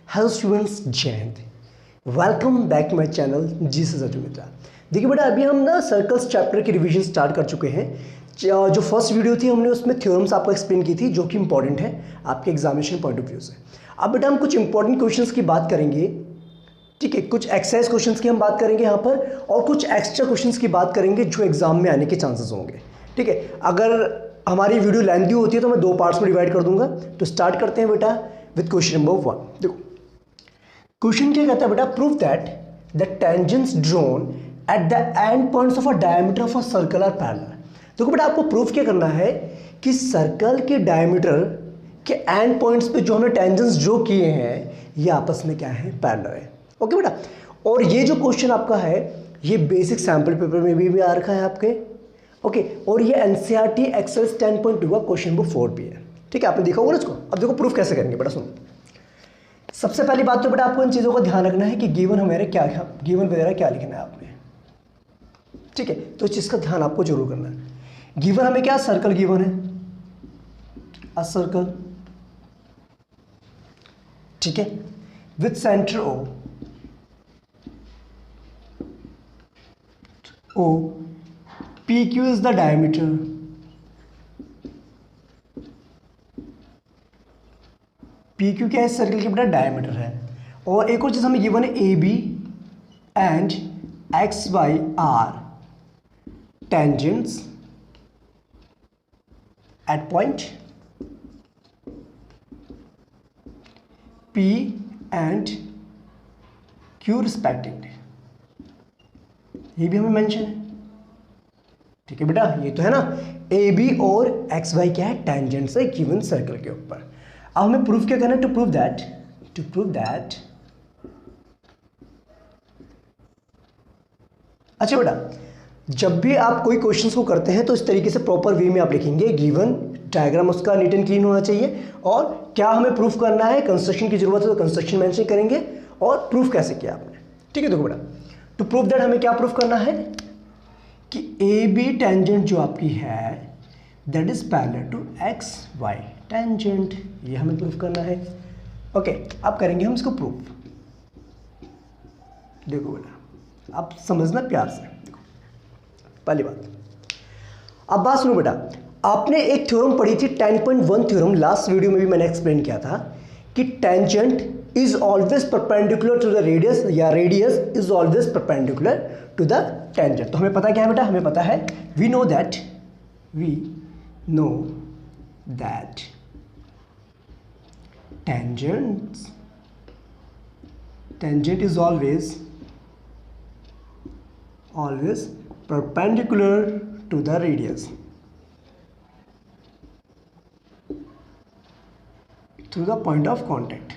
Hello students, जय हिंद। Welcome back to my channel जी से सजू मित्रा। देखिए बेटा, अभी हम ना सर्कल्स चैप्टर की रिवीजन स्टार्ट कर चुके हैं। जो फर्स्ट वीडियो थी हमने उसमें थ्योरम्स आपको एक्सप्लेन की थी, जो कि इंपॉर्टेंट है आपके एग्जामिनेशन पॉइंट ऑफ व्यू से। अब बेटा हम कुछ इंपॉर्टेंट क्वेश्चंस की बात करेंगे, ठीक है। कुछ एक्सरसाइज क्वेश्चंस की हम बात करेंगे यहाँ पर, और कुछ एक्स्ट्रा क्वेश्चंस की बात करेंगे जो एग्जाम में आने के चांसेस होंगे, ठीक है। अगर हमारी वीडियो लेंथी होती है तो मैं 2 पार्ट्स में डिवाइड कर दूंगा। तो स्टार्ट करते हैं बेटा विद क्वेश्चन नंबर 1। देखो क्वेश्चन क्या कहता है बेटा, prove that the tangents drawn at the end points of a diameter of a circle are parallel. देखो बेटा, आपको प्रूफ क्या करना है कि सर्कल के डायमीटर के एंड पॉइंट्स पे जो हमने टेंजेंट्स ड्रॉ किए हैं ये आपस में क्या है, पैरेलल है। ओके बेटा, और ये जो क्वेश्चन आपका है ये बेसिक सैंपल पेपर में भी आ रखा है आपके, ओके। और ये एनसीईआरटी एक्सरसाइज 10.2 का क्वेश्चन नंबर 4 भी है, ठीक है। आपने देखा होगा ना इसको। अब देखो प्रूफ कैसे करेंगे बेटा, सुनो। सबसे पहली बात तो बेटा आपको इन चीज़ों का ध्यान रखना है कि गिवन हमारे क्या है, गिवन वगैरह क्या लिखना है आपने, ठीक है। तो इस चीज़ का ध्यान आपको जरूर करना है। गिवन हमें क्या, सर्कल गिवन है, अ सर्कल, ठीक है, with centre O P Q is the diameter, P Q क्या है, सर्कल की बेटा डायमीटर है। और एक और चीज हमें गिवन है, A B and X Y are tangents at point P and Q respectively, ये भी हमें मेंशन है, ठीक है बेटा। ये तो है ना, ए बी और एक्स वाई क्या है, टेंजेंट्स है गिवन सर्कल के ऊपर। अब हमें प्रूफ क्या करना है, टू प्रूव दैट अच्छा बेटा, जब भी आप कोई क्वेश्चंस को करते हैं तो इस तरीके से प्रॉपर वे में आप लिखेंगे, गिवन डायग्राम उसका नीट एंड क्लीन होना चाहिए, और क्या हमें प्रूफ करना है, कंस्ट्रक्शन की जरूरत है तो कंस्ट्रक्शन मेंशन करेंगे, और प्रूफ कैसे किया आपने, ठीक है। देखो बेटा, टू प्रूव दैट हमें क्या प्रूफ करना है कि ए बी टेंजेंट जो आपकी है that is parallel to X Y tangent, ये हमें प्रूफ करना है, ओके। अब करेंगे हम इसको प्रूफ। देखो बेटा, आप समझना प्यार से। देखो पहली बात, अब बात सुनो बेटा, आपने एक थ्योरम पढ़ी थी 10.1 थ्योरम, लास्ट वीडियो में भी मैंने एक्सप्लेन किया था कि tangent is always perpendicular to the radius, या radius is always perpendicular to the tangent. तो हमें पता क्या है बेटा, हमें पता है, we know that tangent is always perpendicular to the radius through the point of contact,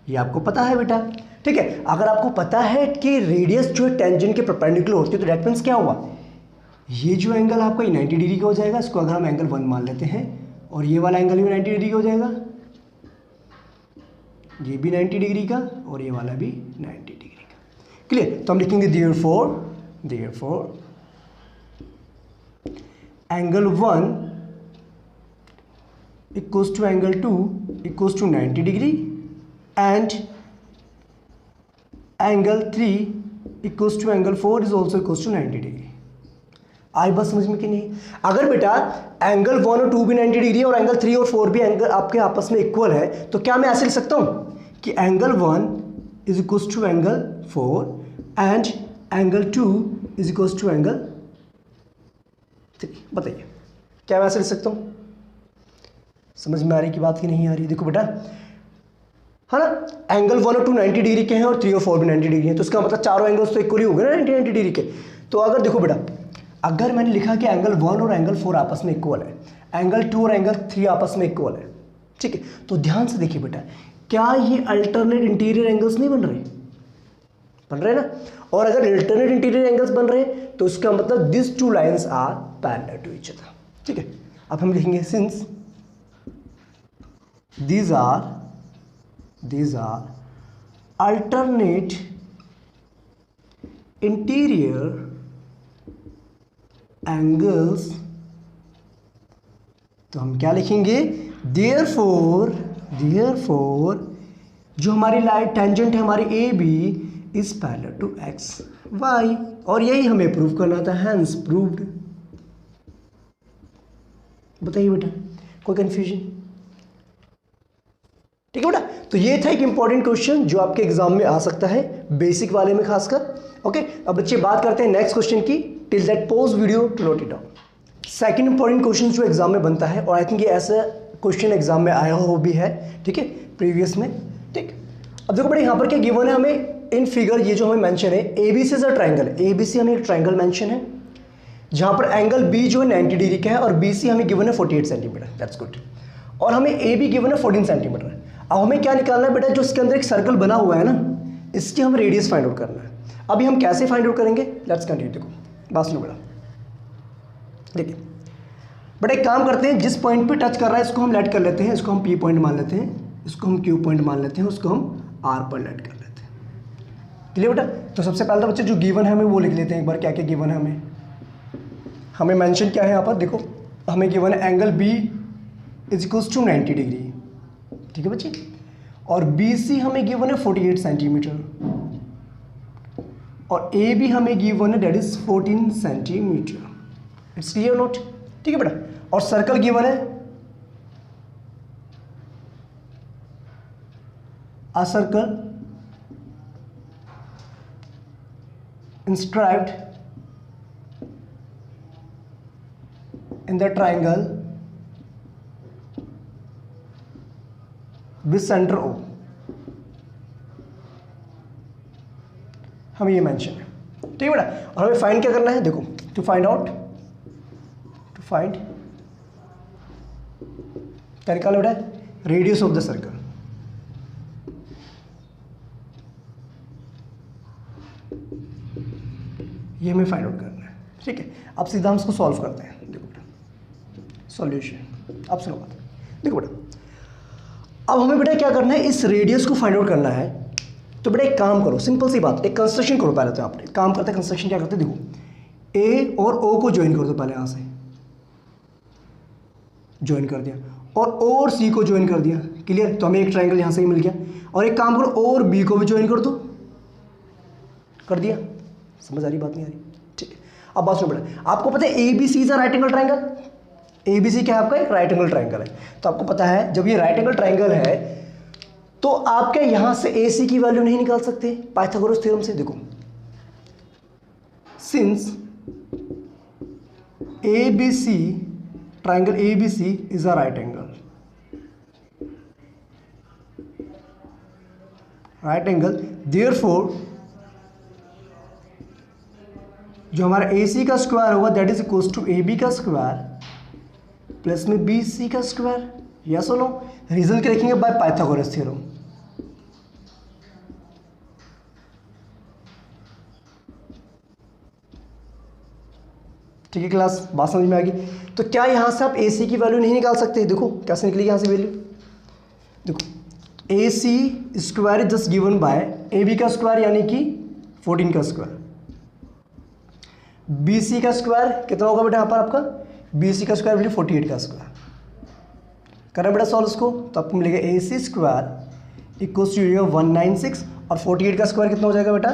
ये आपको पता है बेटा, ठीक है। अगर आपको पता है कि रेडियस जो है टेंजेंट के परपेंडिकुलर होती है तो दैट मींस क्या हुआ, ये जो एंगल आपका 90 डिग्री का हो जाएगा, इसको अगर हम एंगल 1 मान लेते हैं, और ये वाला एंगल भी 90 डिग्री का हो जाएगा, ये भी 90 डिग्री का, और ये वाला भी 90 डिग्री का, क्लियर। तो हम लिखेंगे therefore angle 1 equals to angle 2 equals to 90 degree and angle 3 equals to angle 4 is also equals to 90 degree. आई बात समझ में कि नहीं? अगर बेटा एंगल 1 और 2 भी 90 डिग्री है और एंगल 3 और 4 भी एंगल आपके आपस में इक्वल है, तो क्या मैं ऐसे लिख सकता हूं कि angle 1 is equals to angle 4 and angle 2 is equals to angle 3? बताइए, क्या मैं ऐसे लिख सकता हूं? समझ में आ रही की बात की नहीं आ रही? देखो बेटा, है ना, एंगल 1 और 2 90 डिग्री के हैं और 3 और 4 भी 90 डिग्री हैं, तो इसका मतलब चारों एंगल्स तो इक्वली हो गए ना 90 डिग्री के। तो अगर देखो बेटा, अगर मैंने लिखा कि एंगल 1 और एंगल 4 आपस में इक्वल है, एंगल 2 और एंगल 3 आपस में इक्वल है, ठीक है, तो ध्यान से देखिए बेटा, क्या ये अल्टरनेट इंटीरियर एंगल्स नहीं बन रहे ना? और अगर अल्टरनेट इंटीरियर एंगल्स बन रहे हैं तो इसका मतलब this two lines are parallel to each other, ठीक है। अब हम लिखेंगे since these are alternate interior angles तो हम क्या लिखेंगे, देयरफॉर जो हमारी लाइन टेंजेंट है हमारी A B is parallel to X Y, और यही हमें प्रूव करना था, हैंस प्रूव्ड। बताइए बेटा, कोई कंफ्यूजन? ठीक है बेटा, तो ये था एक इंपॉर्टेंट क्वेश्चन जो आपके एग्जाम में आ सकता है, बेसिक वाले में खासकर। ओके, अब बच्चे बात करते हैं नेक्स्ट क्वेश्चन की। Till that pause video to note it down. Second important question जो एग्जाम में बनता है, और आई थिंक ये ऐसा क्वेश्चन एग्जाम में आया हो भी है, ठीक है, प्रीवियस में। ठीक, अब देखो बेटा यहाँ पर क्या गिवन है हमें इन फिगर, ये जो हमें मेंशन है ABC is a triangle, ABC हमें एक ट्रायंगल मेंशन है जहां पर एंगल बी जो है 90 डिग्री का है और बीसी हमें गिवन है 48 सेंटीमीटर, दैट्स गुड, और हमें ए बी गिवन है 14 सेंटीमीटर। अब हमें क्या निकालना है बेटा, जो इसके अंदर एक सर्कल बना हुआ है ना, इसकी हम रेडियस फाइंड आउट करना है। अभी हम कैसे फाइंड आउट करेंगे, लेट्स कंटिन्यू। देखो बात सुनो बेटा, देखिए बेटा एक काम करते हैं, जिस पॉइंट पे टच कर रहा है इसको हम लेट कर लेते हैं, इसको हम पी पॉइंट मान लेते हैं, इसको हम क्यू पॉइंट मान लेते हैं, उसको हम आर पर लेट कर लेते हैं। क्लियर बेटा? तो सबसे पहले तो बच्चे जो गिवन है हमें वो लिख लेते हैं एक बार, क्या क्या गिवन है हमें मेंशन क्या है यहाँ पर, देखो हमें गिवन है angle B is equals to 90 degree, ठीक है बच्चे, और बी सी हमें गिवन है 48 सेंटीमीटर, और ए बी हमें गिवन है that is 14 centimetre. It's clear note? ठीक है बेटा, और सर्कल गिवन है, a circle inscribed in the triangle with center O, हमें ये मेंशन है। ठीक है बेटा, और हमें फाइंड क्या करना है, देखो टू फाइंड क्या निकालना बेटा, रेडियस ऑफ द सर्कल। ये हमें फाइंड आउट करना है, ठीक है। अब सीधा हम इसको सॉल्व करते हैं। देखो बेटा सॉल्यूशन, अब सुनो बात, देखो बेटा अब हमें बेटा क्या करना है, इस रेडियस को फाइंड आउट करना है। तो बेटा एक काम करो, सिंपल सी बात, एक कंस्ट्रक्शन करो पहले। तो यहाँ पर एक काम करते हैं, कंस्ट्रक्शन क्या करते हैं, देखो ए और ओ को ज्वाइन कर दो पहले, यहाँ से ज्वाइन कर दिया, और ओ और सी को ज्वाइन कर दिया। क्लियर? तो हमें एक ट्राइंगल यहाँ से ही मिल गया। और एक काम करो, ओ और बी को भी ज्वाइन कर दो, कर दिया। समझ आ रही बात, नहीं आ रही? ठीक है, अब बात सुनो बेटा, आपको पता है A B C is a right angle triangle. A B C क्या है आपका, एक राइट एंगल ट्राइंगल है। तो आपको पता है जब ये राइट एंगल ट्राइंगल है तो आप क्या यहां से ए सी की वैल्यू नहीं निकाल सकते पाइथागोरस थ्योरम से? देखो since A B C, triangle A B C is a right angle, therefore जो हमारा ए सी का स्क्वायर होगा दैट is equals to A B का स्क्वायर प्लस में बी सी का स्क्वायर। यस और नो? रीजन क्या लिखेंगे, बाय पाइथागोरस थ्योरम। ठीक है क्लास, बात समझ में आ गई? तो क्या यहां से आप ए सी की वैल्यू नहीं निकाल सकते? देखो कैसे निकलेगी यहां से वैल्यू, देखो A C square is just given by A B का स्क्वायर यानी कि 14 का स्क्वायर, बी सी का स्क्वायर कितना होगा बेटा यहाँ पर आपका, बी सी का स्क्वायर वैल्यू 48 का स्क्वायर। करना बेटा सॉल्व इसको, तो आपको मिलेगा ए सी स्क्वायर इक्वल्स टू 196, और 48 का स्क्वायर कितना हो जाएगा बेटा,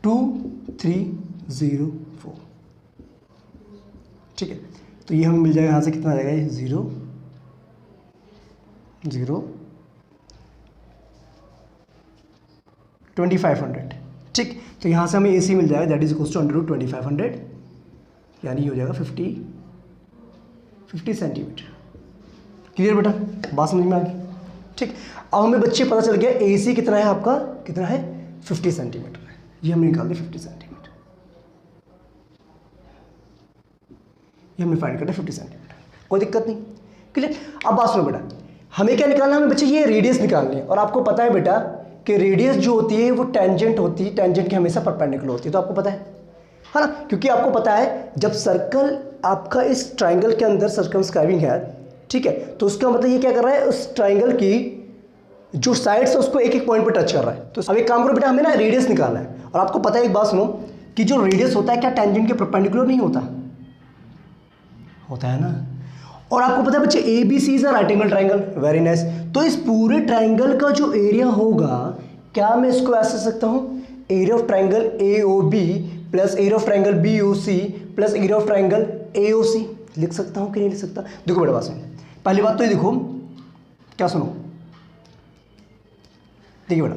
2304। ठीक है, तो ये हमें मिल जाएगा यहाँ से, कितना आ जाएगा ये 0 0 2500। ठीक, तो यहाँ से हमें ए सी मिल जाएगा that is equals to under root 2500, यानी ये हो जाएगा 50 सेंटीमीटर। क्लियर बेटा, बात समझ में आ गई? ठीक, अब हमें बच्चे पता चल गया ए सी कितना है आपका, कितना है 50 सेंटीमीटर है, ये हमने निकाल दिया 50 सेंटीमीटर, ये हमने फाइंड करना है 50 सेंटीमीटर, कोई दिक्कत नहीं। क्लियर? अब बात सुनो बेटा, हमें क्या निकालना है, हमें बच्चे ये रेडियस निकालनी है। और आपको पता है बेटा कि रेडियस जो होती है वो टेंजेंट होती है, टेंजेंट की हमेशा परपेंडिकुलर होती है। तो आपको पता है है ना, क्योंकि आपको पता है जब सर्कल आपका इस ट्राइंगल के अंदर सर्कमस्क्राइबिंग है, ठीक है, तो उसका मतलब ये क्या कर रहा है, उस ट्राइंगल की जो साइड्स है उसको एक एक पॉइंट पे टच कर रहा है। तो अब एक काम करो बेटा, हमें ना रेडियस निकालना है। और आपको पता है, एक बात सुनो, कि जो रेडियस होता है क्या टेंजेंट के परपेंडिकुलर नहीं होता, होता है ना। और आपको पता है बच्चे, A B C is a right angle triangle, very nice. तो इस पूरे ट्राइंगल का जो एरिया होगा, क्या मैं इसको ऐसे सकता हूं, area of triangle A O B plus area of triangle B O C plus area of triangle A O C, लिख सकता हूं कि नहीं लिख सकता? देखो बेटा बात सुनो, पहली बात तो ये देखो, क्या सुनो, देखिए बेटा,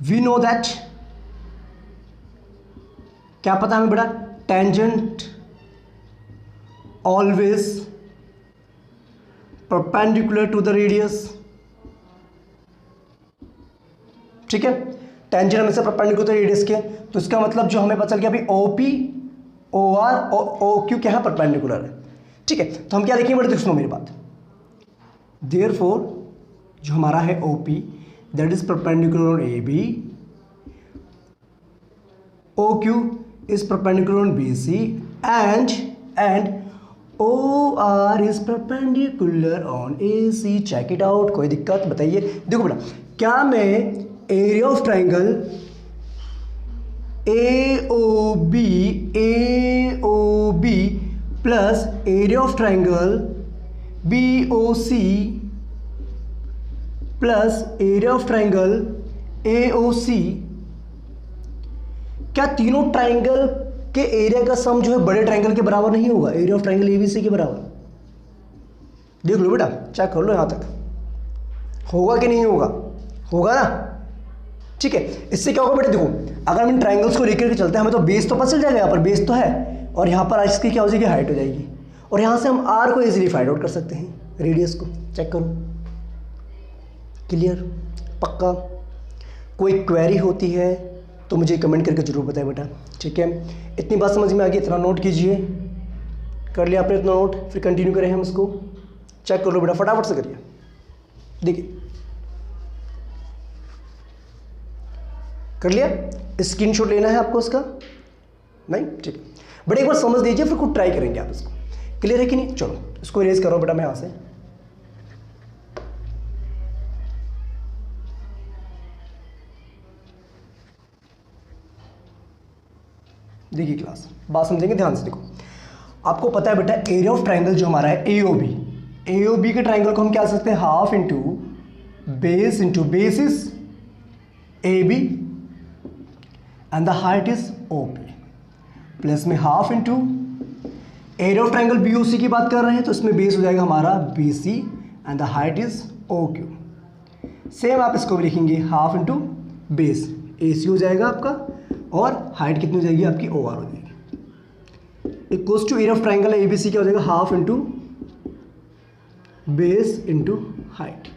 वी नो दैट, क्या पता हमें बेटा, tangent always perpendicular to the radius, ठीक है, टेंजेंट हमेशा परपेंडिकुलर रेडियस के। तो इसका मतलब जो हमें पता चल गया अभी, ओ पी ओ आर और ओ क्यू क्या है, परपेंडिकुलर है, ठीक है। तो हम क्या देखेंगे बेटा, सुनो मेरी बात, देयरफॉर जो हमारा है O P that is perpendicular on A B, O Q is perpendicular on B C and O R is perpendicular on A C. Check it out, कोई दिक्कत बताइए। देखो बेटा, क्या मैं area of triangle A O B plus area of triangle B O C plus area of triangle A O C, क्या तीनों triangle के एरिया का सम जो है बड़े ट्राइंगल के बराबर नहीं होगा, एरिया ऑफ ट्राइंगल एबीसी के बराबर? देख लो बेटा, चेक कर लो यहां तक, होगा कि नहीं होगा, होगा ना, ठीक है। इससे क्या होगा बेटा, देखो अगर हम इन ट्राइंगल्स को लेकर के चलते हैं, हमें तो बेस तो पता चल जाएगा, यहाँ पर बेस तो है, और यहाँ पर इसकी क्या हो जाएगी, हाइट हो जाएगी, और यहाँ से हम आर को इजीली फाइंड आउट कर सकते हैं, रेडियस को। चेक करो, क्लियर, पक्का? कोई क्वेरी होती है तो मुझे कमेंट करके जरूर बताएं बेटा, ठीक है। इतनी बात समझ में आ गई, इतना नोट कीजिए, कर लिया आपने इतना नोट, फिर कंटिन्यू करें हम इसको। चेक कर लो बेटा, फटाफट से करिए। देखिए, कर लिया? स्क्रीनशॉट लेना है आपको इसका? नहीं, ठीक है बेटा, एक बार समझ लीजिए, फिर खुद ट्राई करेंगे आप इसको। क्लियर है कि नहीं? चलो इसको इरेज करो बेटा मैं यहां से। देखिए क्लास, बात समझेंगे ध्यान से। देखो, आपको पता है बेटा, एरिया ऑफ ट्राइंगल जो हमारा है ए ओ बी के ट्राइंगल को हम क्या सकते हैं, half into base is A B and the height is O P, plus में half into area of triangle B O C की बात कर रहे हैं, तो इसमें बेस हो जाएगा हमारा B C and the height is O Q. Same आप इसको भी लिखेंगे, half into base A C हो जाएगा आपका, और हाइट कितनी हो जाएगी आपकी, ओ आर हो जाएगी, equals to area of triangle A B C क्या हो जाएगा, half into base into height.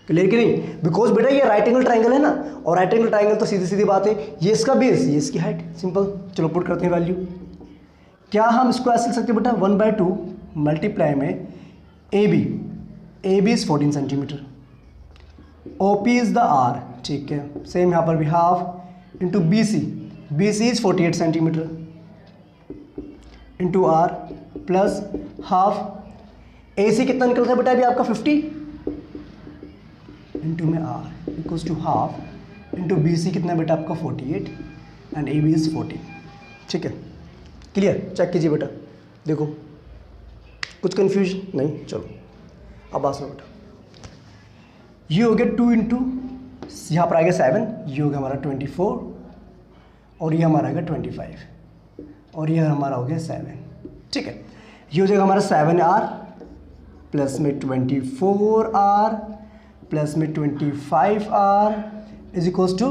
Clear कि नहीं? बिकॉज बेटा ये राइट एंगल ट्राइंगल है ना, और राइट एंगल ट्राइंगल तो सीधी सीधी बात है, ये इसका बेस, ये इसकी हाइट, सिंपल। चलो पुट करते हैं वैल्यू। क्या हम इसको ऐसे लिख सकते हैं बेटा, 1/2 मल्टीप्लाई में A B is 14 centimetre, O P is the r, ठीक है। सेम यहाँ पर भी half into B C is 48 centimetre into r plus half A C कितना निकलता है बेटा अभी आपका 50 इंटू में r equals to half into B C कितना बेटा आपका 48 एंड ए बी इज 40, ठीक है। क्लियर? चेक कीजिए बेटा, देखो कुछ कंफ्यूजन नहीं? चलो अब बात सुनो बेटा, ये हो गया 2 इंटू, यहाँ पर आएगा 7, ये हो गया हमारा 24, और ये हमारा आएगा 25, और ये हमारा हो गया 7, ठीक है। ये हो जाएगा हमारा 7R प्लस में 24R प्लस में 25R इज इक्वल्स टू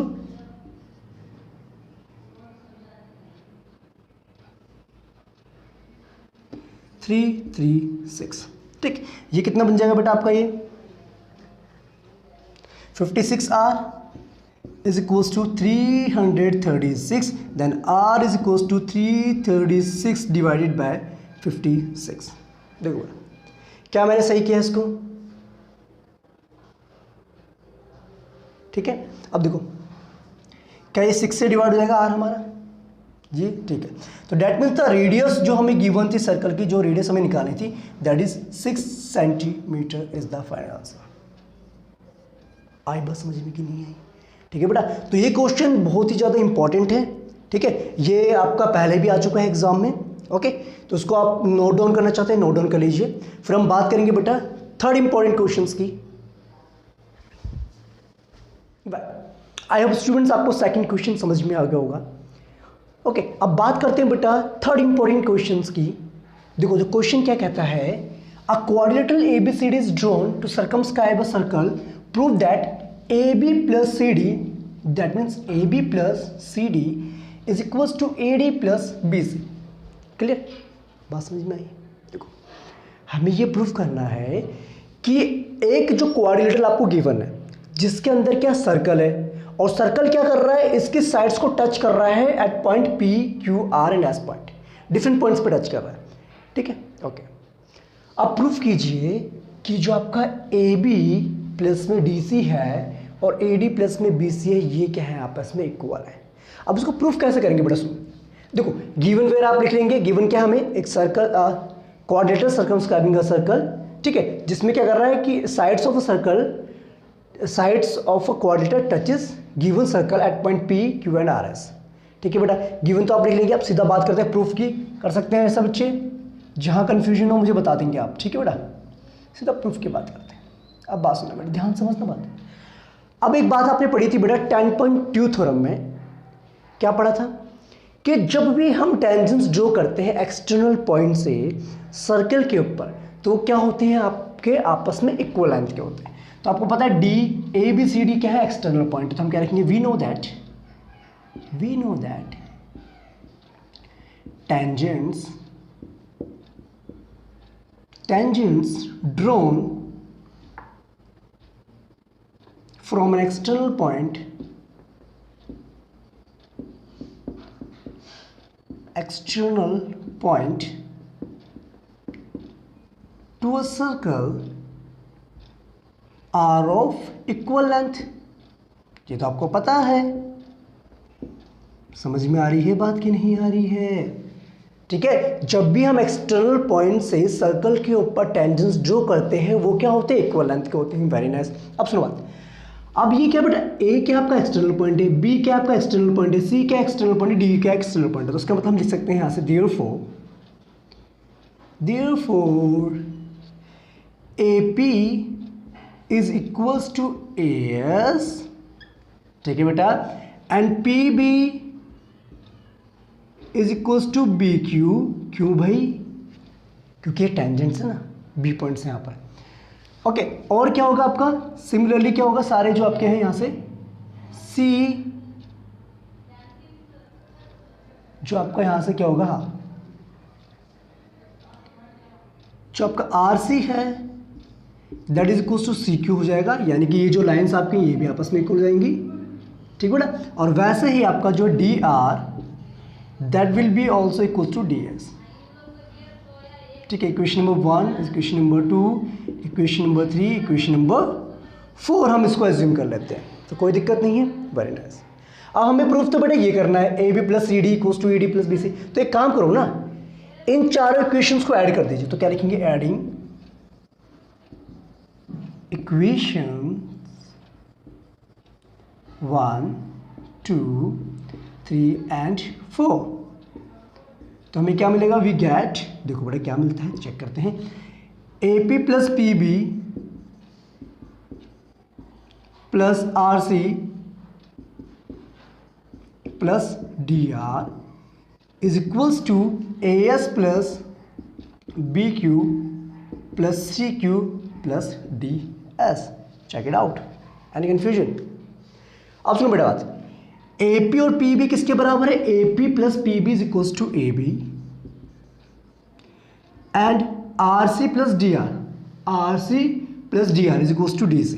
336, ठीक। ये कितना बन जाएगा बेटा आपका, ये 56R is equals to 336, then R is equals to 336 divided by 56। देखो क्या मैंने सही किया इसको, ठीक है। अब देखो क्या ये 6 से डिवाइड हो जाएगा R हमारा, जी ठीक है। तो डेट मीन्स द रेडियस जो हमें गिवन थी सर्कल की, जो रेडियस हमें निकालनी थी, that is 6 centimetre is the final answer. आई बात समझ में कि नहीं आई? ठीक है बेटा, तो ये क्वेश्चन बहुत ही ज़्यादा इंपॉर्टेंट है। ठीक है, ये आपका पहले भी आ चुका है एग्जाम में। ओके, तो उसको आप नोट डाउन करना चाहते हैं, नोट डाउन कर लीजिए। फिर हम बात करेंगे बेटा थर्ड इंपॉर्टेंट क्वेश्चंस की। आई होप स्टूडेंट्स आपको सेकंड क्वेश्चन समझ में आ गया होगा। ओके, अब बात करते हैं बेटा थर्ड इंपॉर्टेंट क्वेश्चंस की। देखो जो क्वेश्चन क्या कहता है, a quadrilateral ABCD is drawn to circumscribe a circle, prove that AB plus CD, that means AB plus CD is equals to AD plus BC। Clear, बात समझ में आई? देखो हमें ये प्रूफ करना है कि एक जो क्वाड्रिलेटरल आपको गिवन है, जिसके अंदर क्या सर्कल है, और सर्कल क्या कर रहा है, इसकी साइड्स को टच कर रहा है at point P, Q, R and S point, different points पे टच कर रहा है। ठीक है, ओके। अब प्रूफ कीजिए कि जो आपका AB प्लस में DC है और AD प्लस में BC है, ये क्या है, आपस में इक्वल है। अब इसको प्रूफ कैसे करेंगे बेटा, सुनो। देखो गिवन वेयर आप लिख लेंगे, गिवन क्या हमें, एक सर्कल क्वाड्रेटर सर्कमस्क्राइबिंग अ सर्कल, ठीक है, जिसमें क्या कर रहा है कि sides of a circle, sides of a क्वाड्रेटर touches given circle eight point P, Q and R, S। ठीक है बेटा, गिवन तो आप लिख लेंगे। आप सीधा बात करते हैं प्रूफ की, कर सकते हैं ऐसा बच्चे, जहाँ कंफ्यूजन हो मुझे बता देंगे आप। ठीक है बेटा, सीधा प्रूफ की बात करते हैं। अब बात सुनना बेटा, ध्यान समझना बात। अब एक बात आपने पढ़ी थी बेटा 10.2 थ्योरम में, क्या पढ़ा था कि जब भी हम टेंजेंट्स ड्रॉ करते हैं एक्सटर्नल पॉइंट से सर्कल के ऊपर, तो वो क्या होते हैं, आपके आपस में इक्वल लेंथ के होते हैं। तो आपको पता है ABCD क्या है, एक्सटर्नल पॉइंट, तो हम क्या रखेंगे, we know that tangents drawn from an external point to a circle are of equal length। ये तो आपको पता है, समझ में आ रही है बात कि नहीं आ रही है? ठीक है, जब भी हम एक्सटर्नल पॉइंट से सर्कल के ऊपर टेंजेंट्स ड्रॉ करते हैं, वो क्या होते हैं, इक्वल लेंथ के होते हैं। Very nice. अब सुनो बात, अब ये क्या बेटा, A क्या आपका एक्सटर्नल पॉइंट है, B क्या आपका एक्सटर्नल पॉइंट है, C क्या एक्सटर्नल पॉइंट है, D क्या एक्सटर्नल पॉइंट है। तो उसका मतलब हम लिख सकते हैं यहाँ से therefore AP is equals to AS, ठीक है बेटा, and PB is equals to BQ। क्यों भाई, क्योंकि ये टेंजेंट्स है ना, B पॉइंट्स हैं यहाँ पर। ओके, और क्या होगा आपका, सिमिलरली क्या होगा, सारे जो आपके हैं यहाँ से C, जो आपका यहाँ से क्या होगा, हाँ, जो आपका RC है that is equals to CQ हो जाएगा, यानी कि ये जो लाइंस आपकी ये भी आपस में इक्वल हो जाएंगी। ठीक बेटा, और वैसे ही आपका जो DR that will be also equal to DS। ठीक है, equation number 1, equation number 2, equation number 3, equation number 4 हम इसको एज्यूम कर लेते हैं, तो कोई दिक्कत नहीं है। Very nice. अब हमें प्रूफ तो बेटा ये करना है, AB plus CD equals to AD plus BC। तो एक काम करो ना, इन चारों इक्वेशंस को ऐड कर दीजिए। तो क्या लिखेंगे, एडिंग इक्वेशन 1, 2, 3 एंड 4, तो हमें क्या मिलेगा, वी गेट, देखो बेटा क्या मिलता है, चेक करते हैं, AP plus PB plus RC plus DR is equals to AS plus BQ plus CQ plus DS। Check it out, any confusion? अब सुनो बेटा बात, AP और PB किसके बराबर है, AP plus PB is equals to AB and RC plus DR, RC plus DR is equals to DC।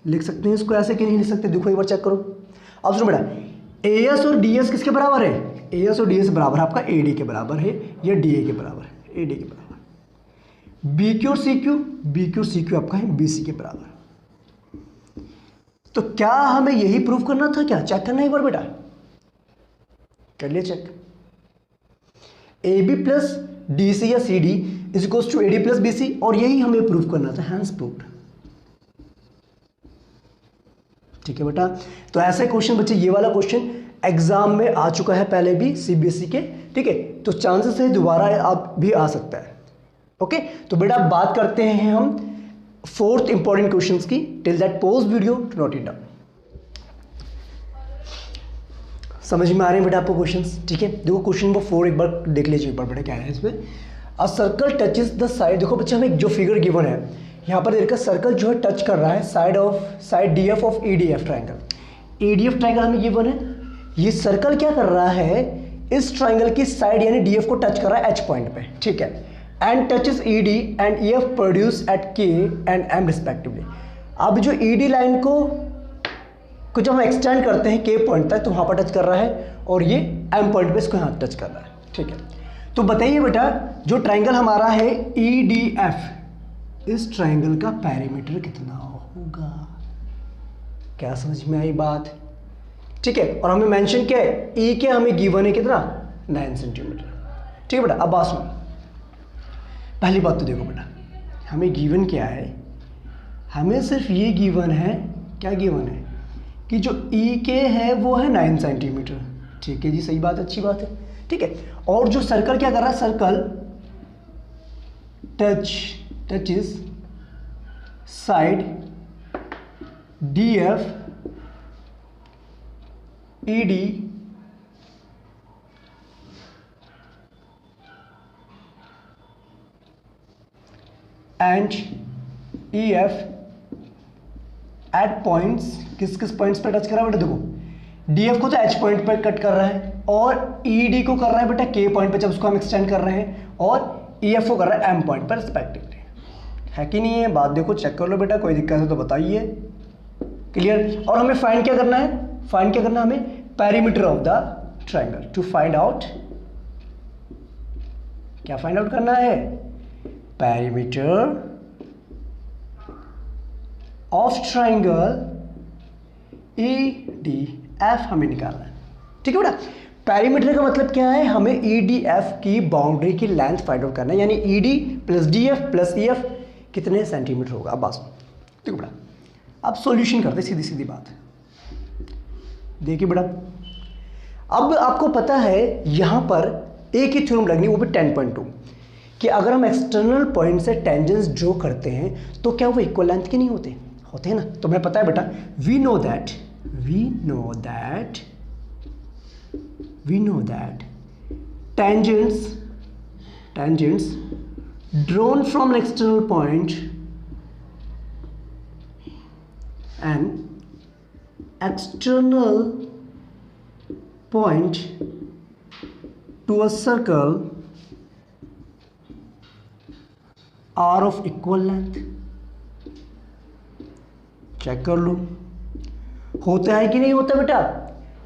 लिख सकते हैं इसको ऐसे कि नहीं लिख सकते, देखो एक बार चेक करो। अब सुनो बेटा, AS और DS किसके बराबर है, AS और DS बराबर आपका AD के बराबर है, या DA के बराबर है, AD के बराबर। BQ और CQ आपका है BC के बराबर। तो क्या हमें यही प्रूफ करना था, क्या चेक करना एक बार बेटा, कर लिया check. A B plus D C या C D is equals to A D plus B C, और यही हमें प्रूव करना था, हैंस प्रूव्ड। ठीक है बेटा, तो ऐसे क्वेश्चन बच्चे, ये वाला क्वेश्चन एग्जाम में आ चुका है पहले भी सीबीएसई के, ठीक है, तो चांसेस है दोबारा आप भी आ सकता है। ओके, तो बेटा बात करते हैं हम फोर्थ इंपॉर्टेंट क्वेश्चंस की। Till that pause video to note it down. समझ में आ रहे हैं बेटा आपको क्वेश्चंस? ठीक है, देखो क्वेश्चन नंबर 4 एक बार देख लीजिए, एक बार बेटा क्या है इसमें। A circle touches the side, देखो बच्चे हमें जो फिगर गिवन है यहाँ पर देखा, सर्कल जो है टच कर रहा है side D F of E D F triangle. E D F triangle हमें गिवन है, ये सर्कल क्या कर रहा है, इस ट्राइंगल की साइड यानी डी एफ को टच कर रहा है एच पॉइंट पे, ठीक है, and touches E D and E F produce at के एंड एम रिस्पेक्टिवली। अब जो ई डी लाइन को जब हम एक्सटेंड करते हैं के पॉइंट तक, तो वहाँ पर टच कर रहा है, और ये एम पॉइंट पे इसको यहाँ टच कर रहा है, ठीक है। तो बताइए बेटा, जो ट्राइंगल हमारा है ई डी एफ, इस ट्राइंगल का पैरीमीटर कितना होगा? क्या समझ में आई बात? ठीक है, और हमें मेंशन क्या है, ई के हमें गिवन है कितना, 9 सेंटीमीटर। ठीक है बेटा, अब बात सुनो, पहली बात तो देखो बेटा, हमें गिवन क्या है, हमें सिर्फ ये गिवन है, क्या गिवन है कि जो ई के है वो है 9 सेंटीमीटर। ठीक है जी, सही बात, अच्छी बात है, ठीक है। और जो सर्कल क्या कर रहा है, circle touches side D F E D and E F at points, किस किस पॉइंट्स पर टच कर रहा है बेटा, देखो डी एफ को तो एच पॉइंट पर कट कर रहा है, और ई डी को कर रहा है बेटा के पॉइंट पे, जब उसको हम एक्सटेंड कर रहे हैं, और ई एफ को कर रहा है एम पॉइंट पर रिस्पेक्टिवली। है कि नहीं है बात? देखो चेक कर लो बेटा, कोई दिक्कत है तो बताइए। क्लियर? और हमें फाइंड क्या करना है, फाइंड क्या करना है हमें, perimeter of the triangle. To find out, क्या फाइंड आउट करना है, perimeter of triangle E D F हमें निकालना है। ठीक है बेटा, पेरीमीटर का मतलब क्या है, हमें ई डी एफ की बाउंड्री की लेंथ फाइंड आउट करना है, यानी ई D plus D F plus E F कितने सेंटीमीटर होगा। अब बात देखो बेटा, अब सॉल्यूशन करते सीधी सीधी बात। देखिए बेटा, अब आपको पता है यहां पर एक ही थ्योरम लगनी, वो भी 10.2, कि अगर हम एक्सटर्नल पॉइंट से टेंजेंट्स ड्रॉ करते हैं तो क्या वो इक्वल लेंथ के नहीं होते हैं ना। तो मैं पता है बेटा, we know that tangents drawn from an external point to a circle are of equal length। Check कर लो, होता है कि नहीं होता बेटा,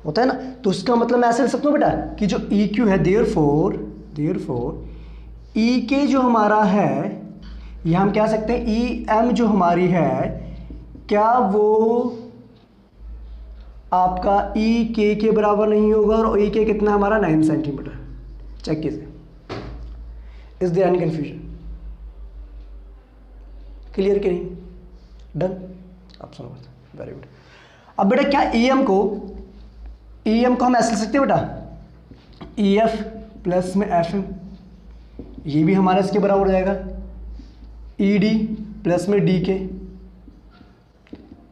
होता है ना। तो इसका मतलब मैं ऐसे लिख सकता हूँ बेटा कि जो ई क्यू है, देयरफॉर ई के जो हमारा है, ये हम कह सकते हैं ई एम जो हमारी है, क्या वो आपका ई के बराबर नहीं होगा, और ई के कितना हमारा 9 सेंटीमीटर। चेक कीजिए, is there any confusion? Clear कि नहीं? डन? आप सुनो, वेरी गुड। अब बेटा क्या ई एम को हम ऐसे लिख सकते हैं बेटा, ई एफ प्लस में एफ एम, ये भी हमारा इसके बराबर हो जाएगा, ई डी प्लस में डी के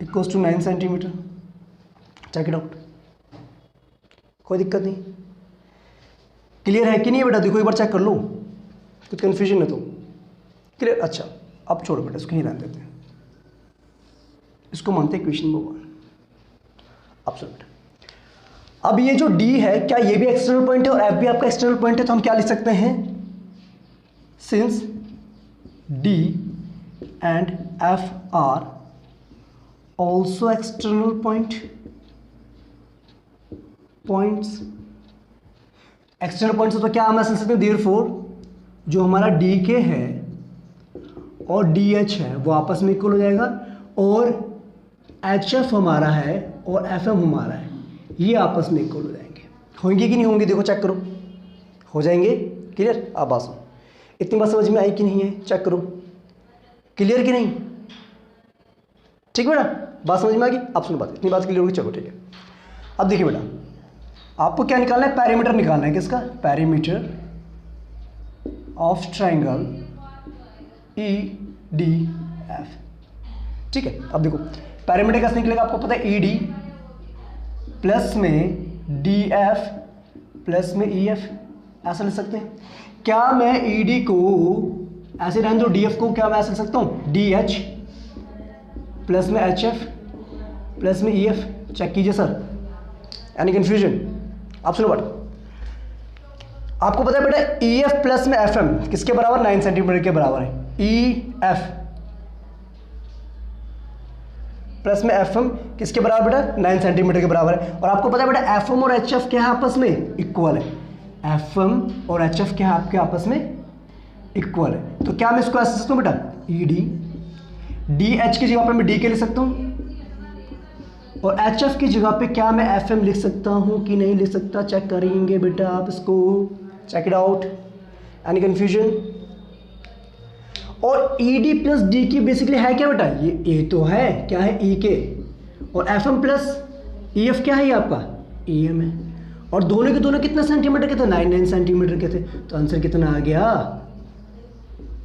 equals to 9 centimetre. Check it out, कोई दिक्कत नहीं। क्लियर है कि नहीं बेटा? देखो एक बार चेक कर लो, कुछ कन्फ्यूजन है तो क्लियर। अच्छा, अब छोड़ो बेटा, इसको ही रहने देते हैं, इसको मानते हैं क्वेश्चन नंबर 1। अब सुनो बेटा, अब ये जो D है, क्या ये भी एक्सटर्नल पॉइंट है और F भी आपका एक्सटर्नल पॉइंट है, तो हम क्या लिख सकते हैं, since D and F are also external points. External points तो क्या हम ऐसे लिख सकते हैं, देयरफॉर जो हमारा D के है और DH है वो आपस में इक्वल हो जाएगा, और HF हमारा है और FM हमारा है, ये आपस में इक्वल हो जाएंगे। होंगे कि नहीं होंगे, देखो चेक करो, हो जाएंगे। क्लियर? आप बात सुनो, इतनी बात समझ में आई कि नहीं है, चेक करो, क्लियर कि नहीं? ठीक बेटा, बात समझ में आ गई? आप सुनो बात, इतनी बात क्लियर होगी, चलो ठीक है। अब देखिए बेटा, आपको क्या निकालना है, पैरामीटर निकालना है, किसका? Parameter of triangle EDF। ठीक है, अब देखो पैरामीटर कैसे निकलेगा, आपको पता है ED प्लस में DF प्लस में EF, ऐसा लिख सकते हैं। क्या मैं ED को ऐसे रहने दो, DF को क्या मैं ऐसे लिख सकता हूँ, DH प्लस में HF प्लस में EF। चेक कीजिए सर, यानी कंफ्यूजन। आप सुनो बेटा, आपको पता है बेटा EF प्लस में FM किसके बराबर, 9 सेंटीमीटर के बराबर है। EF प्लस में FM किसके बराबर बेटा, 9 सेंटीमीटर के बराबर है। और आपको पता है बेटा FM और HF क्या है आपस में, इक्वल है। FM और HF क्या है आपके आपस में, इक्वल है। तो क्या मैं इसको ऐसे लिख सकता हूँ बेटा, ED, DH की जगह पे मैं D के लिख सकता हूँ, और HF की जगह पे क्या मैं FM लिख सकता हूँ कि नहीं लिख सकता, चेक करेंगे बेटा आप इसको, check it out. Any confusion? और ED प्लस D की बेसिकली है क्या बेटा, ये A तो है, क्या है E के, और FM प्लस EF क्या है, ये आपका EM है। और दोनों के दोनों कितना सेंटीमीटर के थे, 9 सेंटीमीटर के थे। तो आंसर कितना आ गया,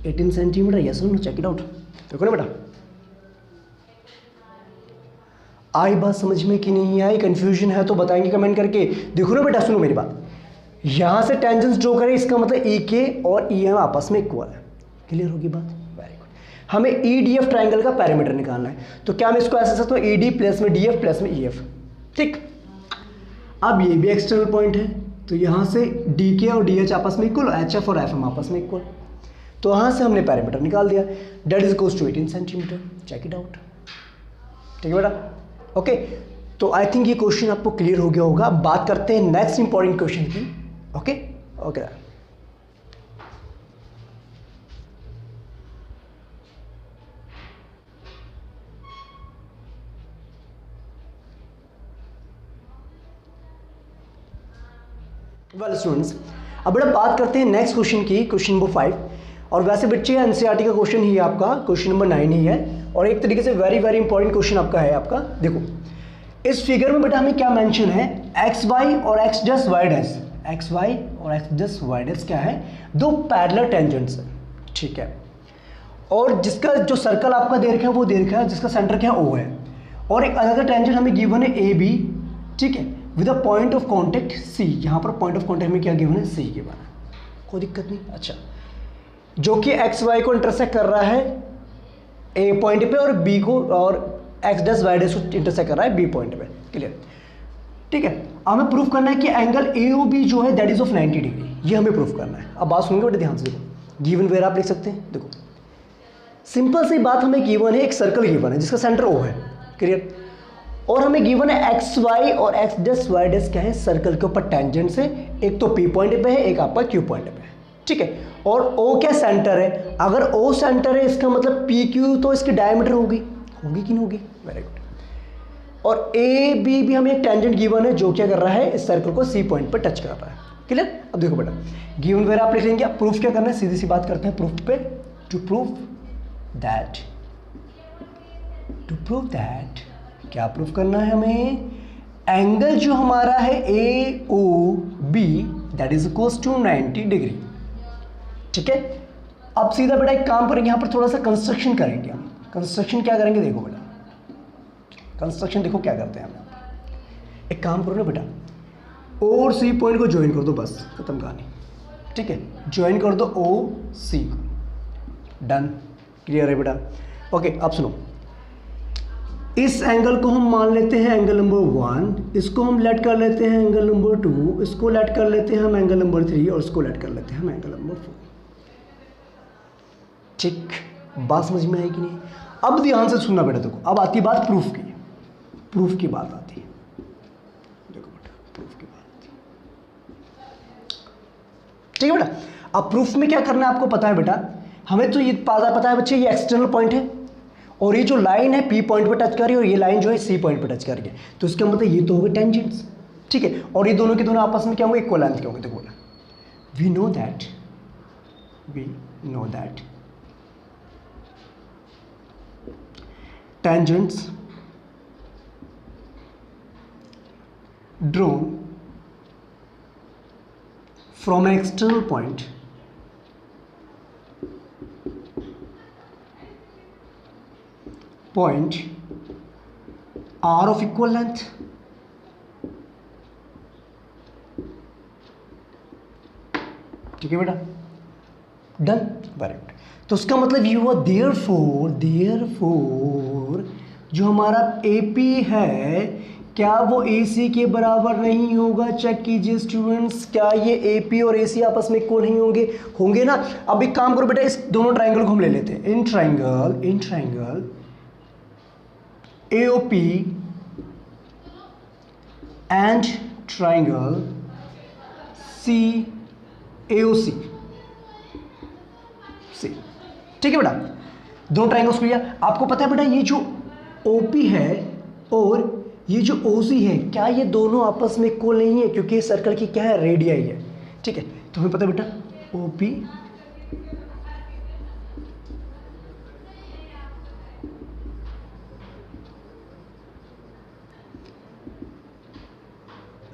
18 centimetre. Yes no, check it out. देखो ना बेटा, आई बात समझ में कि नहीं आई, कंफ्यूजन है तो बताएंगे कमेंट करके। देखो ना बेटा, सुनो मेरी बात, यहां से टेंजेंस ड्रॉ करें, इसका मतलब EK और EM आपस में इक्वल है। क्लियर होगी बात? Very good. हमें EDF ट्राइंगल का पैरामीटर निकालना है, तो क्या मैं इसको ऐसे सकता हूँ, ED प्लस में DF प्लस में EF। ठीक, अब ये भी एक्सटर्नल पॉइंट है, तो यहाँ से DK और DH आपस में इक्वल, HF और FM आपस में इक्वल। तो यहाँ से हमने पैरामीटर निकाल दिया, that is equals to 18 centimetre. Check it out. ठीक है बेटा, ओके। तो आई थिंक ये क्वेश्चन आपको क्लियर हो गया होगा। अब बात करते हैं नेक्स्ट इंपॉर्टेंट क्वेश्चन की। ओके ओके, वेल स्टूडेंट्स, अब बेटा बात करते हैं नेक्स्ट क्वेश्चन की, क्वेश्चन नंबर 5। और वैसे बच्चे NCERT का क्वेश्चन ही है आपका, क्वेश्चन नंबर 9 ही है, और एक तरीके से वेरी वेरी इंपॉर्टेंट क्वेश्चन आपका है आपका। देखो इस फिगर में बेटा हमें क्या मेंशन है, XY और X dash Y dash, XY और X डैश Y डैश क्या है, दो पैरेलल टेंजेंट्स है। ठीक है, और जिसका जो सर्कल आपका दे रखा है वो दे रखा है, जिसका सेंटर क्या है O है, और एक अनदर टेंजेंट हमें गिवन है AB। ठीक है, with a point of contact C। यहाँ पर पॉइंट ऑफ कॉन्टेक्ट में क्या गिवन है, C गिवन है, कोई दिक्कत नहीं। अच्छा, जो कि XY को इंटरसेक्ट कर रहा है A पॉइंट पे, और B को, और X डैश Y डैश को इंटरसेक्ट कर रहा है B पॉइंट पे। क्लियर? ठीक है, हमें प्रूफ करना है कि एंगल AOB जो है दैट इज ऑफ 90 डिग्री, ये हमें प्रूफ करना है। अब बात सुनिए बेटे ध्यान से, देखो गिवन वेयर आप लिख सकते हैं। देखो सिंपल सी बात, हमें गिवन है एक सर्कल गिवन है जिसका सेंटर O है। क्लियर? और हमें गिवन है XY और X डैश Y डैश क्या है, सर्कल के ऊपर टेंजेंट से, एक तो P पॉइंट पे है, एक आपका Q पॉइंट पे है। ठीक है, और O क्या सेंटर है, अगर O सेंटर है इसका मतलब PQ तो इसकी डायमीटर होगी कि नहीं होगी। Very good. और AB भी हमें एक टेंजेंट गिवन है जो क्या कर रहा है, इस सर्कल को C पॉइंट पर टच कर रहा है। क्लियर? अब देखो बेटा, गिवन वेयर आप लिख लेंगे। अब प्रूफ क्या करना है, सीधी सी बात करते हैं प्रूफ पे। टू प्रूव दैट क्या प्रूफ करना है हमें, एंगल जो हमारा है AOB that is equals to 90 degree. ठीक है, अब सीधा बेटा एक काम करेंगे, यहाँ पर थोड़ा सा कंस्ट्रक्शन करेंगे हम। कंस्ट्रक्शन क्या करेंगे, देखो बेटा कंस्ट्रक्शन देखो क्या करते हैं हम। एक काम करो ना बेटा, O और C पॉइंट को ज्वाइन कर दो, बस खत्म कहानी। ठीक है, ज्वाइन कर दो OC को, डन। क्लियर है बेटा? ओके, अब सुनो, इस एंगल को हम मान लेते हैं एंगल नंबर 1, इसको हम लेट कर लेते हैं एंगल नंबर 2, इसको लेट कर लेते हैं हम एंगल नंबर 3, और इसको लेट कर लेते हैं हम एंगल नंबर 4। ठीक, बात समझ में आई कि नहीं? अब ध्यान से सुनना बेटा, देखो अब आती बात प्रूफ की, प्रूफ की बात आती है। देखो बेटा, प्रूफ की बात आती है। ठीक है बेटा, अब प्रूफ में क्या करना है आपको पता है बेटा, हमें तो ये पता है बच्चे, ये एक्सटर्नल पॉइंट है, और ये जो लाइन है P पॉइंट पे टच कर रही है, और ये लाइन जो है C पॉइंट पे टच कर रही है, तो इसका मतलब ये तो हो गए टेंजेंट्स। ठीक है, और ये दोनों के दोनों आपस में क्या होंगे, इक्वल लेंथ के होंगे। देखो बोला we know that tangents drawn from an external point are of equal length। ठीक है बेटा, डन, वेरी गुड। तो उसका मतलब ये हुआ देयरफॉर जो हमारा AP है क्या वो AC के बराबर नहीं होगा। चेक कीजिए स्टूडेंट्स, क्या ये AP और AC आपस में इक्वल नहीं होंगे, होंगे ना। अब एक काम करो बेटा, इस दोनों ट्राइंगल को हम ले लेते हैं। In triangle AOP and triangle CAOC। ठीक है बेटा, दोनों ट्राइंगल्स को लिया। आपको पता है बेटा ये जो OP है और ये जो OC है, क्या ये दोनों आपस में इक्वल नहीं है, क्योंकि सर्कल की क्या है, रेडियाई है। ठीक है, तो हमें पता है बेटा OP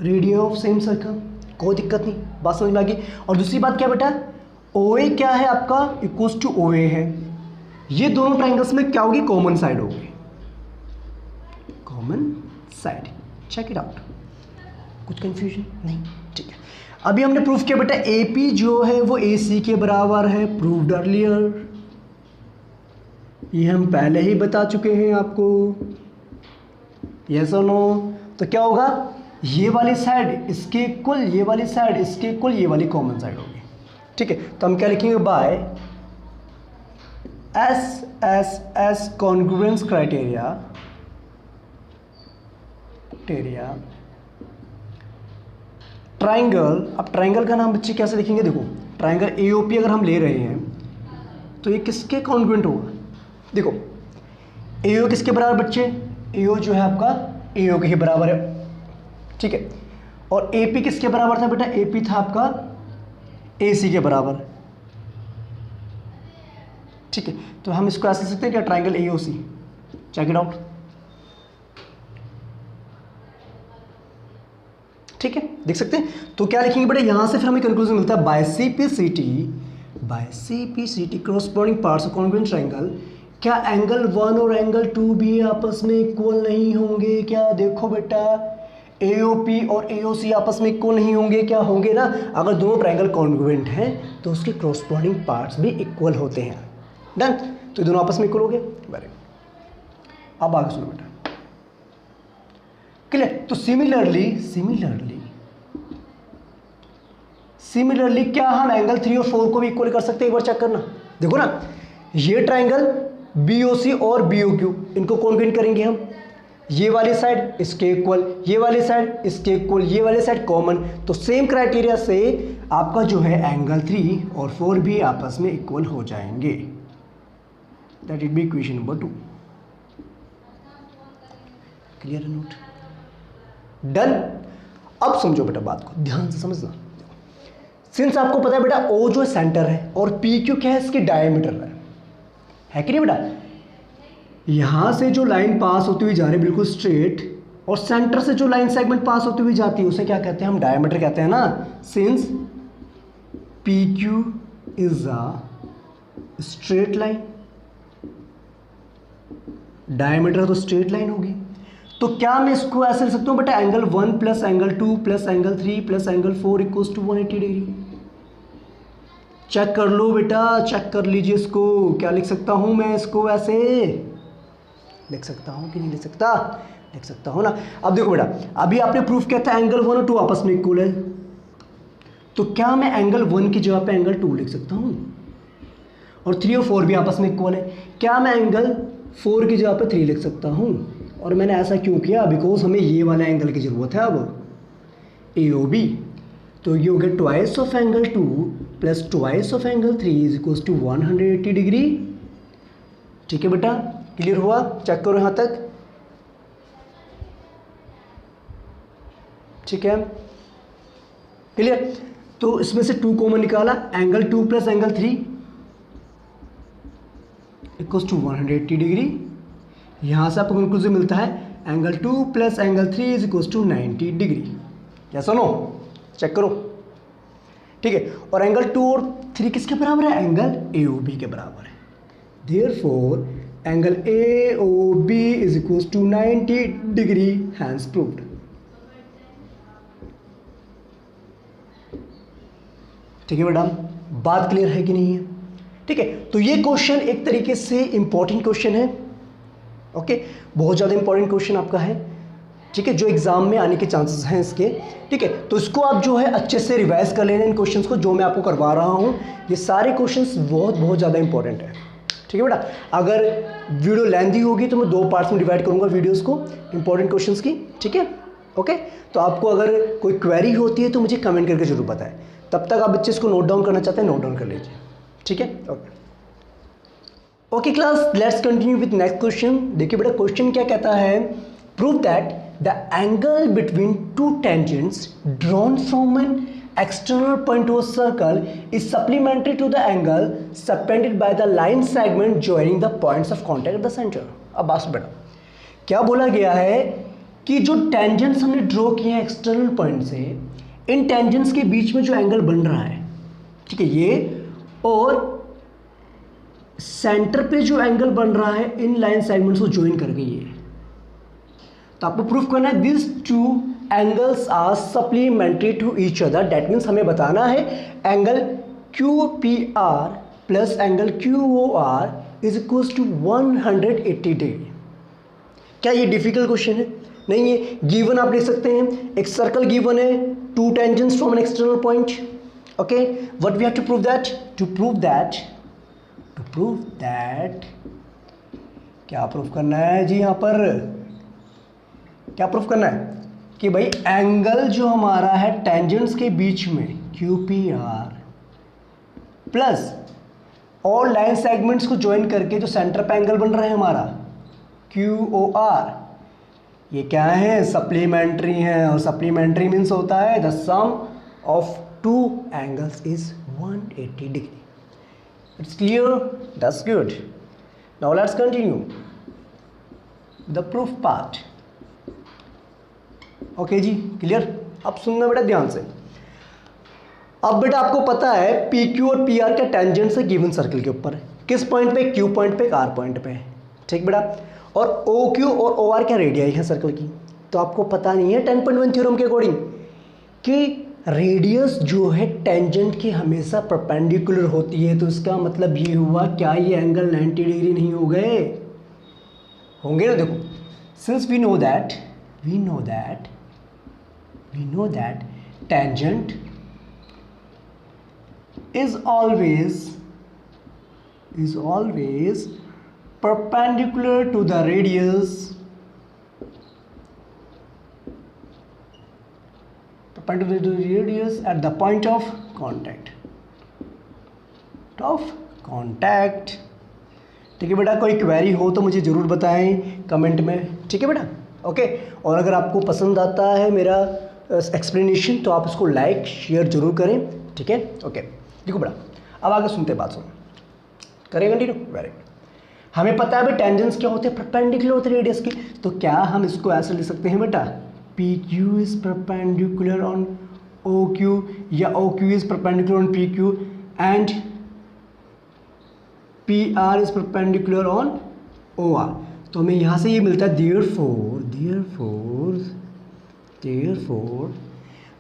radius of same circle, कोई दिक्कत नहीं, बात समझ में आ गई। और दूसरी बात क्या बेटा, OA क्या है आपका, इक्वल्स टू OA है। ये दोनों ट्राइंगल्स में क्या होगी, कॉमन साइड होगी, common side. Check it out, कुछ कंफ्यूजन नहीं। ठीक है, अभी हमने प्रूफ किया बेटा AP जो है वो AC के बराबर है, प्रूव्ड अर्लियर, ये हम पहले ही बता चुके हैं आपको, यस और नो। तो क्या होगा, ये वाली साइड इसके इक्वल, ये वाली साइड इसके इक्वल, ये वाली कॉमन साइड होगी। ठीक है, तो हम क्या लिखेंगे, by SSS congruence criteria triangle. अब ट्राइंगल का नाम बच्चे कैसे लिखेंगे, देखो ट्राइंगल AOP अगर हम ले रहे हैं तो ये किसके कॉन्ग्रुएंट होगा। देखो AO किसके बराबर बच्चे, AO जो है आपका AO के ही बराबर है। ठीक है, और AP किसके बराबर था बेटा, AP था आपका AC के बराबर। ठीक है, तो हम इसको ऐसे लिख सकते हैं क्या, triangle AOC। Check it out. ठीक है, देख सकते हैं। तो क्या लिखेंगे बेटा, यहां से फिर हमें कंक्लूजन मिलता है by CPCT corresponding parts of congruent triangle, क्या एंगल 1 और एंगल 2 भी आपस में इक्वल नहीं होंगे। क्या देखो बेटा, AOP और AOC आपस में इक्वल नहीं होंगे, क्या होंगे ना। अगर दोनों ट्राइंगल कॉन्ग्रुएंट हैं तो उसके कॉरस्पॉन्डिंग पार्ट्स भी इक्वल होते हैं। डन, तो दोनों आपस में इक्वल हो गए, वेरी गुड। अब आगे सुनो बेटा, क्लियर। तो सिमिलरली क्या हम एंगल 3 और 4 को भी इक्वल कर सकते हैं, एक बार चेक करना। देखो ना, ये ट्राइंगल BOC और BOQ, इनको कॉन्ग्रुएंट करेंगे हम, ये वाली साइड इसके इक्वल, ये वाली साइड इसके इक्वल, ये वाली साइड कॉमन। तो सेम क्राइटेरिया से आपका जो है एंगल 3 और 4 भी आपस में इक्वल हो जाएंगे। That it be equation number 2। Clear note, done. अब समझो बेटा, बात को ध्यान से समझना। सिंस आपको पता है बेटा O जो सेंटर है और PQ क्या है, इसकी डायमीटर है कि नहीं बेटा। यहां से जो लाइन पास होती हुई जा रही है बिल्कुल स्ट्रेट, और सेंटर से जो लाइन सेगमेंट पास होती हुई जाती है उसे क्या कहते हैं, हम डायमीटर कहते हैं ना। Since PQ is a straight line, diameter तो स्ट्रेट लाइन होगी, तो क्या मैं इसको ऐसे लिख सकता हूँ बेटा, angle 1 plus angle 2 plus angle 3 plus angle 4 equals to 180 degree. चेक कर लो बेटा, चेक कर लीजिए इसको, क्या लिख सकता हूँ मैं इसको, ऐसे लिख सकता हूँ कि नहीं लिख सकता, लिख सकता हूँ ना। अब देखो बेटा, अभी आपने प्रूफ किया था एंगल 1 और 2 आपस में इक्वल है, तो क्या मैं एंगल 1 की जगह पे एंगल 2 लिख सकता हूँ, और 3 और 4 भी आपस में इक्वल है, क्या मैं एंगल 4 की जगह पे 3 लिख सकता हूँ। और मैंने ऐसा क्यों किया, बिकॉज हमें ये वाला एंगल की ज़रूरत है अब, AOB। तो ये हो गया twice of angle 2 plus twice of angle 3 is equals to 180 degree. ठीक है बेटा, क्लियर हुआ, चेक करो यहाँ तक। ठीक है, क्लियर। तो इसमें से 2 कॉमन निकाला, angle 2 plus angle 3 equals to 180 degree. यहाँ से आपको कंक्लूजन मिलता है angle 2 plus angle 3 is equals to 90 degree. या सुनो, चेक करो, ठीक है। और एंगल 2 और 3 किसके बराबर है? एंगल AOB के बराबर है। Therefore angle AOB is equals to 90 degree, hence proved. ठीक है मैडम, बात क्लियर है कि नहीं है? ठीक है, तो ये क्वेश्चन एक तरीके से इंपॉर्टेंट क्वेश्चन है, ओके, बहुत ज़्यादा इंपॉर्टेंट क्वेश्चन आपका है, ठीक है, जो एग्जाम में आने के चांसेस हैं इसके। ठीक है, तो इसको आप जो है अच्छे से रिवाइज कर लेना इन क्वेश्चंस को, जो मैं आपको करवा रहा हूँ। ये सारे क्वेश्चंस बहुत बहुत ज़्यादा इंपॉर्टेंट है, ठीक है बेटा। अगर वीडियो लेंथी होगी तो मैं 2 पार्ट्स में डिवाइड करूँगा वीडियोज़ को इंपॉर्टेंट क्वेश्चंस की, ठीक है, ओके। तो आपको अगर कोई क्वेरी होती है तो मुझे कमेंट करके जरूर बताएं। तब तक आप बच्चे इसको नोट डाउन करना चाहते हैं, नोट डाउन कर लीजिए, ठीक है, okay. Okay class, let's continue with next question. देखिए बेटा, क्वेश्चन क्या कहता है, prove that the angle between 2 tangents drawn from an external point to a circle is supplementary to the angle subtended by the line segment joining the points of contact at the center। अब बात बेटा, क्या बोला गया है कि जो tangents हमने ड्रॉ किए हैं एक्सटर्नल पॉइंट से, इन टेंजेंट्स के बीच में जो एंगल बन रहा है, ठीक है, ये और सेंटर पे जो एंगल बन रहा है इन लाइन सेगमेंट्स को ज्वाइन करके ये, तो आपको प्रूफ करना है this 2 angles are supplementary to each other. That means हमें बताना है angle QPR plus angle QOR is equals to 180 degree. क्या ये डिफिकल्ट क्वेश्चन है? नहीं है। गिवन आप ले सकते हैं, एक सर्कल गिवन है, 2 tangents from an external point, okay. What we have to prove that? To prove that क्या प्रूफ करना है जी? यहाँ पर क्या प्रूफ करना है कि भाई एंगल जो हमारा है टेंजेंट्स के बीच में QPR प्लस और लाइन सेगमेंट्स को ज्वाइन करके जो सेंटर पे एंगल बन रहा है हमारा QOR, ये क्या है? सप्लीमेंट्री है। और सप्लीमेंट्री मीन्स होता है the sum of 2 angles is 180 degree. It's clear? That's good. Now let's continue the proof part. Okay जी, क्लियर? अब सुनना बेटा ध्यान से। अब बेटा आपको पता है PQ और PR के टेंजेंट्स है गिवन सर्कल के ऊपर, किस पॉइंट पे? Q पॉइंट पे, R पॉइंट पे, ठीक बेटा। और OQ और OR क्या रेडियाई है सर्कल की? तो आपको पता नहीं है 10.1 थ्योरम के अकॉर्डिंग कि रेडियस जो है टेंजेंट की हमेशा परपेंडिकुलर होती है। तो इसका मतलब ये हुआ, क्या ये एंगल 90 डिग्री नहीं हो गए? होंगे ना। देखो, since we know that tangent is always perpendicular to the radius at the point of contact। ठीक है बेटा, कोई क्वेरी हो तो मुझे ज़रूर बताएं कमेंट में, ठीक है बेटा, ओके। और अगर आपको पसंद आता है मेरा एक्सप्लेनेशन तो आप उसको लाइक शेयर जरूर करें, ठीक है, ओके। देखो बेटा, अब आगे सुनते हैं, बात सुनो, करें कंटिन्यू। Very good. हमें पता है भाई टेंजेंट्स क्या होते हैं? परपेंडिकुलर होते हैं रेडियस की। तो क्या हम इसको ऐसे लिख सकते हैं बेटा, PQ is perpendicular on OQ या OQ is perpendicular on PQ and PR is perpendicular on OR। तो हमें यहाँ से ये मिलता है देयरफॉर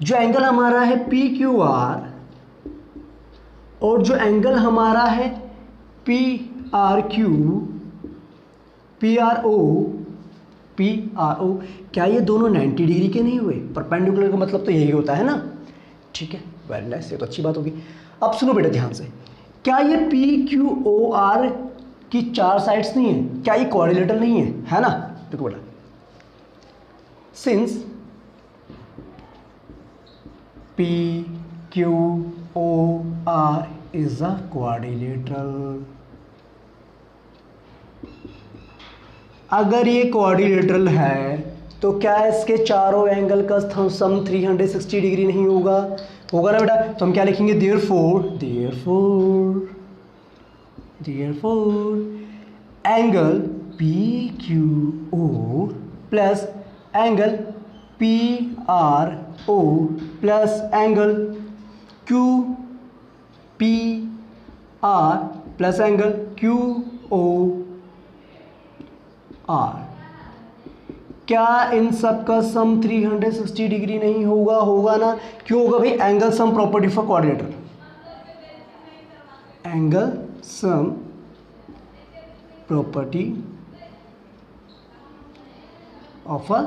जो एंगल हमारा है PQR और जो एंगल हमारा है PRO, क्या ये दोनों 90 डिग्री के नहीं हुए? परपेंडिकुलर का मतलब तो यही होता है ना, ठीक है, वेरी नाइस, ये तो अच्छी बात होगी। अब सुनो बेटा ध्यान से, क्या ये PQOR की 4 साइड्स नहीं है? क्या ये क्वाड्रिलेटरल नहीं है ना? देखो बेटा, since PQOR is a quadrilateral, अगर ये क्वाड्रिलेटरल है तो क्या इसके चारों एंगल का सम 360 डिग्री नहीं होगा? होगा ना बेटा? तो हम क्या लिखेंगे? Therefore angle P Q O plus angle P R O plus angle Q P R plus angle Q O R, क्या इन सब का सम 360 डिग्री नहीं होगा? होगा ना? क्यों होगा भाई? Angle sum property for quadrilateral, angle sum property of a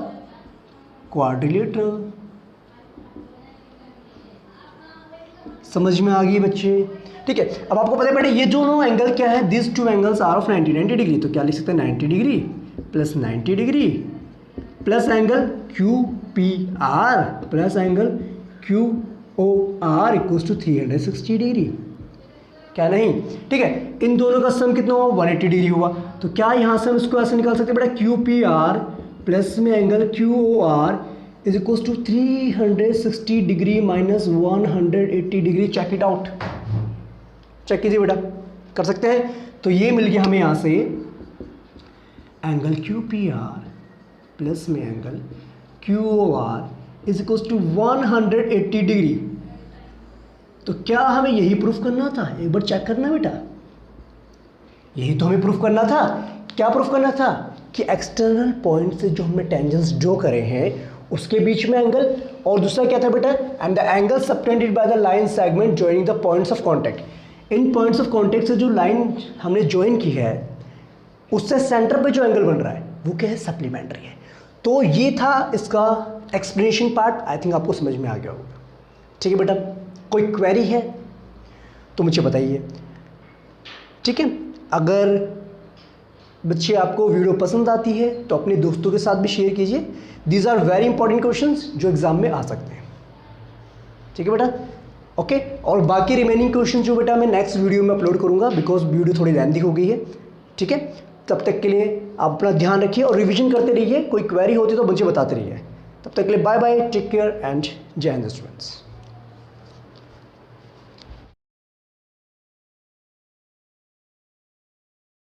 quadrilateral. समझ में आ गई बच्चे? ठीक है, अब आपको पता है बेटा ये दोनों एंगल क्या है? This two angles are of 90 degree. तो क्या लिख सकते हैं? 90 degree plus 90 degree plus angle Q P R plus angle Q O R equals to 360 degree. क्या नहीं? ठीक है, इन दोनों का सम कितना हुआ? 180 डिग्री हुआ। तो क्या यहाँ से हम इसको ऐसे निकाल सकते हैं बेटा? क्यू पी आर प्लस में angle Q O R is equals to 360 degree minus 180 degree. Check it out, check कीजिए बेटा, कर सकते हैं। तो ये मिल गया हमें यहाँ से angle Q P R plus में angle Q O R is equals to 180 degree. तो क्या हमें यही प्रूफ करना था? एक बार चेक करना बेटा, यही तो हमें प्रूफ करना था। क्या प्रूफ करना था? कि एक्सटर्नल पॉइंट से जो हमने टेंजेंट्स ड्रॉ करे हैं उसके बीच में एंगल, और दूसरा क्या था बेटा? And the angle subtended by the line segment joining the points of contact. In points of contact से जो लाइन हमने ज्वाइन की है उससे सेंटर पे जो एंगल बन रहा है वो क्या है? सप्लीमेंट्री है। तो ये था इसका एक्सप्लेनेशन पार्ट। आई थिंक आपको समझ में आ गया होगा। ठीक है बेटा, कोई क्वेरी है तो मुझे बताइए। ठीक है, अगर बच्चे आपको वीडियो पसंद आती है तो अपने दोस्तों के साथ भी शेयर कीजिए। These are very important questions जो एग्जाम में आ सकते हैं। ठीक है बेटा, ओके। और बाकी रिमेनिंग क्वेश्चन जो बेटा मैं नेक्स्ट वीडियो में अपलोड करूंगा, बिकॉज वीडियो थोड़ी लेंथी हो गई है। ठीक है, तब तक के लिए आप अपना ध्यान रखिए और रिवीजन करते रहिए। कोई क्वेरी होती तो मुझे बताते रहिए। तब तक के लिए bye bye, take care and जय हिंद स्टूडेंट्स।